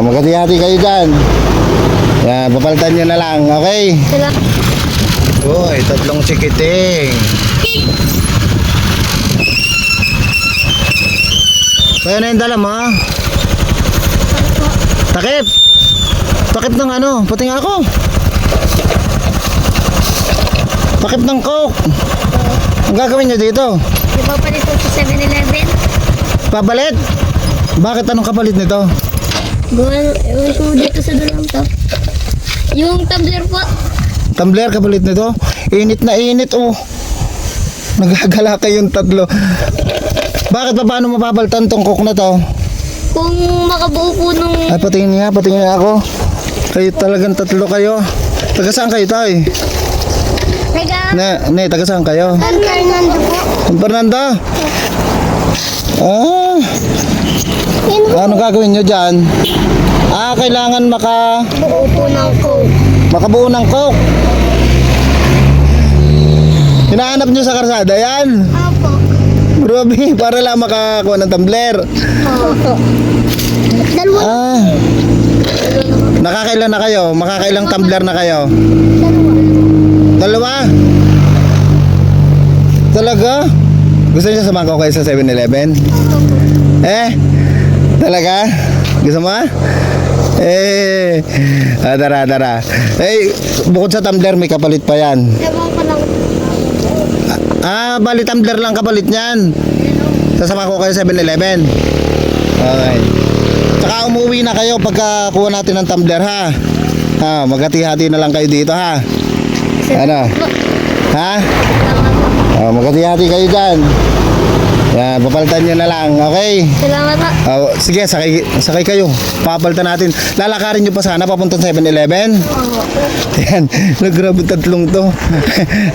Magkati-hati kayo dyan. Yan, papalitan nyo na lang, okay? Uy, tatlong chikiting. Kaya na yung dala mo, ha? Takip! Takip ng ano, pati nga ako. Takip ng coke. Ang gagawin nyo dito? Di ba pa dito sa 7-Eleven? Pabalit? Bakit anong kapalit nito? Gawa, ewan dito sa dulang to. Yung tumbler po. Tumbler kapalit nito? Init na init, oh. Nagagala kayong tatlo. Bakit pa paano mapapalitan tong coke na to? Kung makabuo po nung... Ay, patingin nga ako. Kayo talagang tatlo kayo. Taga saan kayo, tay? Teka, Taga saan kayo? San Fernando po. San Fernando? Ah. Ano gagawin nyo dyan? Kailangan Buo po ng coke. makabuo ng coke. Hinahanap nyo sa karsada yan? Opo. Grabe, para lang makakuha ng tumbler. Opo. Dalawa. Nakakailan na kayo? Makakailang tumbler na kayo? Dalawa? Talaga? Gusto niyo samahan ko kayo sa 7-Eleven? Talaga? Gusto mo? Tara. Bukod sa tumbler, may kapalit pa yan. Ewan ko lang. Bali tumbler lang kapalit niyan. Sasama ko kayo sa 7-Eleven. Okay. Tsaka umuwi na kayo pagka kuha natin ng tumbler, ha? Magkati-hati na lang kayo dito, ha? Ano? Ha? Magkati-hati kayo dyan. Yan, papalitan nyo na lang, okay? Salamat po. Sige, sakay kayo. Papalitan natin. Lalakarin nyo pa sana papunta sa 7-Eleven. Yan, grabe tatlong to.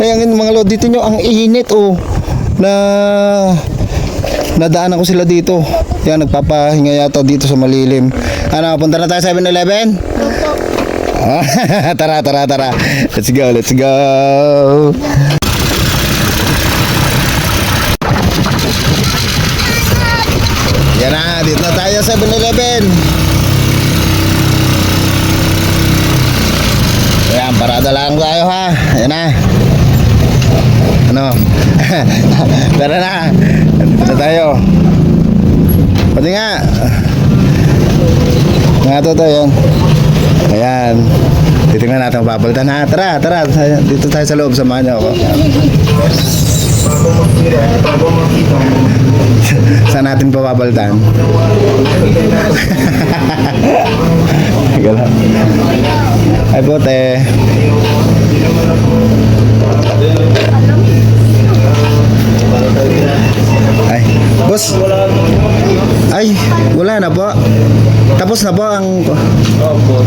Ayan mga lord, dito nyo, ang init, oh. Nadaan ako sila dito. Yan, nagpapahinga yata dito sa malilim. Ano, punta na tayo sa 7-Eleven? Tara. Let's go. Yan na, dito na tayo sa 7-Eleven. Ayan, parada lang tayo, ha. Ayan na. Ano? Tara na. Dito na tayo. Pati nga. Nga to yan. Ayan. Titingnan natin ang papalitan, ha. Tara. Dito tayo sa loob, samahan niyo ako. Saan natin papapalitan? Ay, bote. Ay, boss. Ay, wala na po. Tapos na po ang... Opo.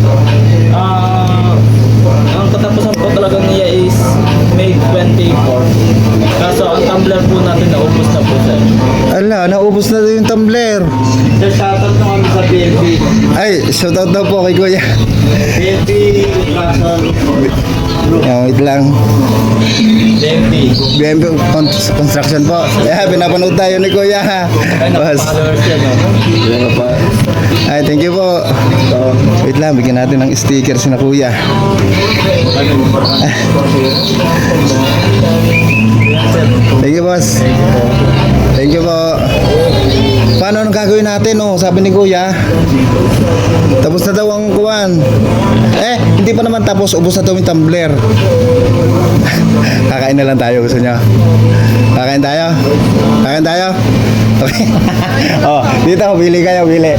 Ang katapusan po talaga niya is May 24. Kaso ang tumbler po natin naubos na po sir. Ala, naubos na yung tumbler. Sir, shoutout na kami sa BNB. Ay, shoutout daw po kay Kuya. BNB Russell Group. Wait lang. BNB Construction po. Pinapanood tayo ni Kuya. Boss. Followers yan, no? Ay, thank you po. Wait lang, bigyan natin ng sticker si na Kuya. Thank you, boss. Thank you po. Paano anong gagawin natin, oh? Sabi ni Kuya. Tapos na daw ang kuwan. Hindi pa naman tapos. Ubos na daw yung tumbler. Kakain na lang tayo, gusto nyo? Kakain tayo? Okay. Dito, bili kayo, bili.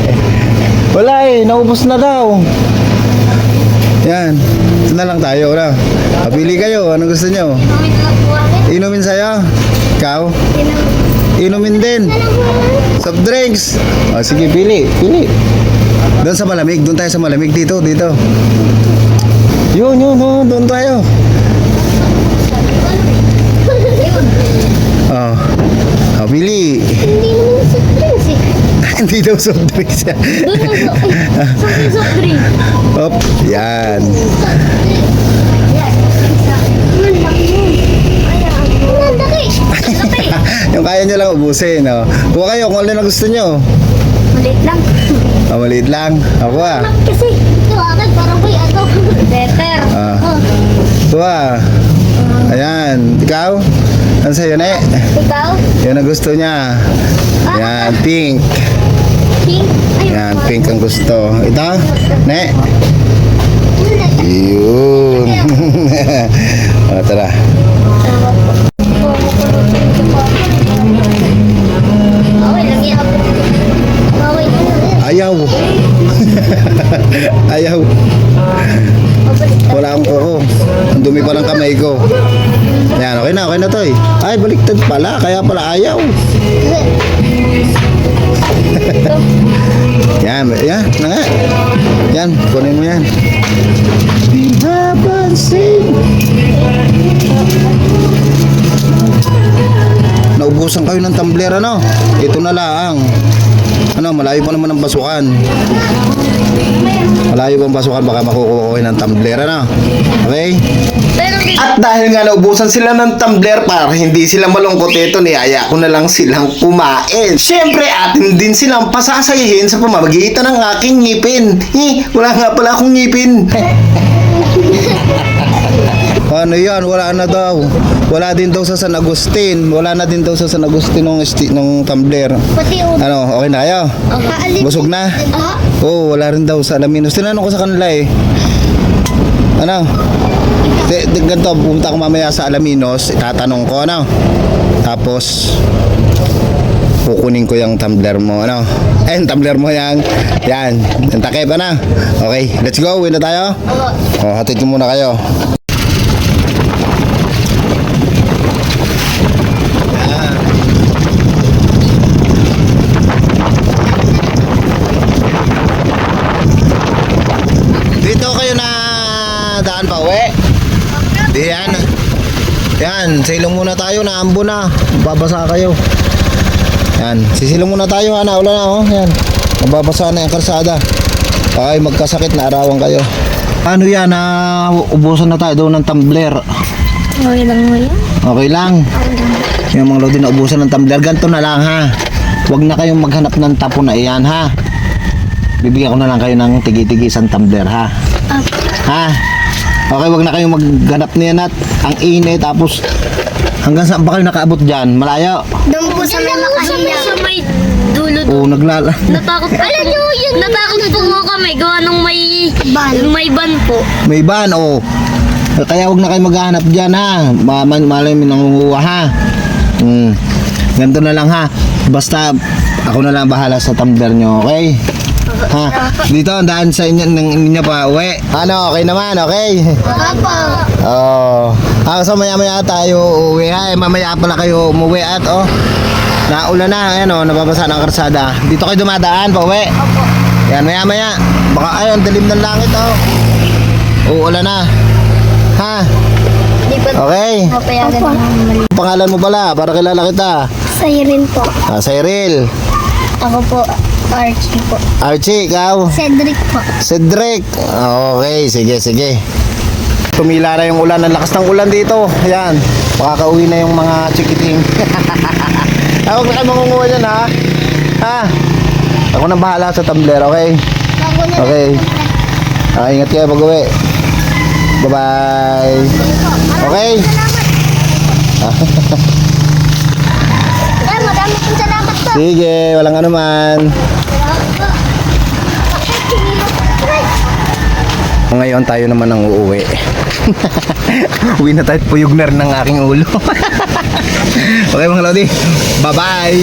Wala naubos na daw. Yan. Ito na lang tayo, na. Pili kayo, anong gusto nyo? Inumin sa'yo? Ikaw? Inumin din. Soft drinks. Sige, pili. Doon sa malamig, doon tayo sa malamig. Dito. Yun, doon tayo. Pili. Hindi daw soft drinks. Soft drink. Op, yan. Laki. Yung kaya nyo lang ubusin, no? Kuha kayo kung ano na gusto nyo. Maliit lang. Maliit lang. Ako Kasi, ito agad parang may ano. Better. Ah. Oh. Ito Ayan. Ikaw? Ano sa'yo, ne? Ikaw? Yan ang gusto niya. Yan, pink. Pink? Ay, Yan, pink ang gusto. Ito? Ne? Yun. O, tara. Bawal, lagi ako. Bawal. Ayaw. Ayaw. Wala akong kuko. Ang dumi pa ng kamay ko. Yan, okay na to eh. Ay, baliktad pala. Kaya pala ayaw. Yan na nga. Yan, kunin mo yan. Pinapansin. Naubusan kayo ng tumbler, ano? Ito na lang. Ano, malayo pa naman ang pasukan. Malayo pa ang pasukan, baka makukuha ko ng tumbler, ano? Okay? Pero At dahil nga naubusan sila ng tumbler para hindi sila malungkot, ito niyaya ko na lang silang kumain. Siyempre, atin din silang pasasayahin sa pamamagitan ng aking ngipin. Wala nga pala akong ngipin. Ano yan? Wala na daw. Wala din daw sa San Agustin. Wala na din daw sa San Agustin ng tumbler. pati yung... Ano, okay na kayo? Busog na? Oo, wala rin daw sa Alaminos. Tinanong ko sa kanila eh. Ano? Ganito, pumunta ako mamaya sa Alaminos, itatanong ko, ano? Tapos, kukunin ko yung tumbler mo, ano? Yung tumbler mo yan. Yan, yung takip, ano? Okay, let's go, uwi na tayo? O, hatid ko muna kayo. Dito kayo na daan pa uwi. Diyan. Yan, silong muna tayo, naambo na. Babasa kayo. Yan, sisilong muna tayo, ana, ulan na, oh. Yan. Mababasa na yung karsada. Ay, magkasakit na arawan kayo. Ano yan, ubusan na tayo doon ng tumbler. Okay lang mo yan? Okay lang. Yung mga lodi na ubusan ng tumbler, ganito na lang, ha. Huwag na kayong maghanap ng tapo na iyan, ha. Bibigyan ko na lang kayo ng tigi-tigi isang tumbler, ha. Ha? Okay, wag na kayong magganap niyan at ang init, tapos hanggang saan ba kayo nakaabot dyan? Malayo? Doon po sa may makahiya. Sa may dulo. Oo, naglala. Natakot po. Alam nyo yun. Natakot po ko kami. Gawa nung may ban po. May ban, oo. Kaya wag na kayo maghanap dyan, ha. Malay mo nangunguha, ha. Ganito na lang, ha. Basta ako na lang bahala sa tumbler nyo, okay? Ha? Dito, daan sa inyo pa uwi. Ano, okay naman, okay? Opo. Oh. So maya-maya tayo uuwi, ha. Mamaya pala kayo umuwi at naulan na, ayan nababasa ng karsada. Dito kayo dumadaan pa uwi. Opo. Yan, maya-maya. Baka ayun, dilim ng langit, uulan na. Ha? Di ba? Okay. Papayagan ng mali. Pangalan mo pala, para kilala kita. Cyril po. Cyril. Ako po. Archie po. Archie, ikaw? Cedric po. Cedric. Okay, sige. Tumila na yung ulan. Ang lakas ng ulan dito. Ayan. Makakauwi na yung mga chikiting. Huwag na kayo mangunguha dyan, ha? Ha? Ako na bahala sa tumbler, okay? Okay. Ingat kayo pag-uwi. Bye-bye. Okay? Maraming salamat po. Sige, walang anuman. Ngayon tayo naman ang uuwi. Uwi na tayo, puyog na rin ng aking ulo. Okay mga lodi, bye bye.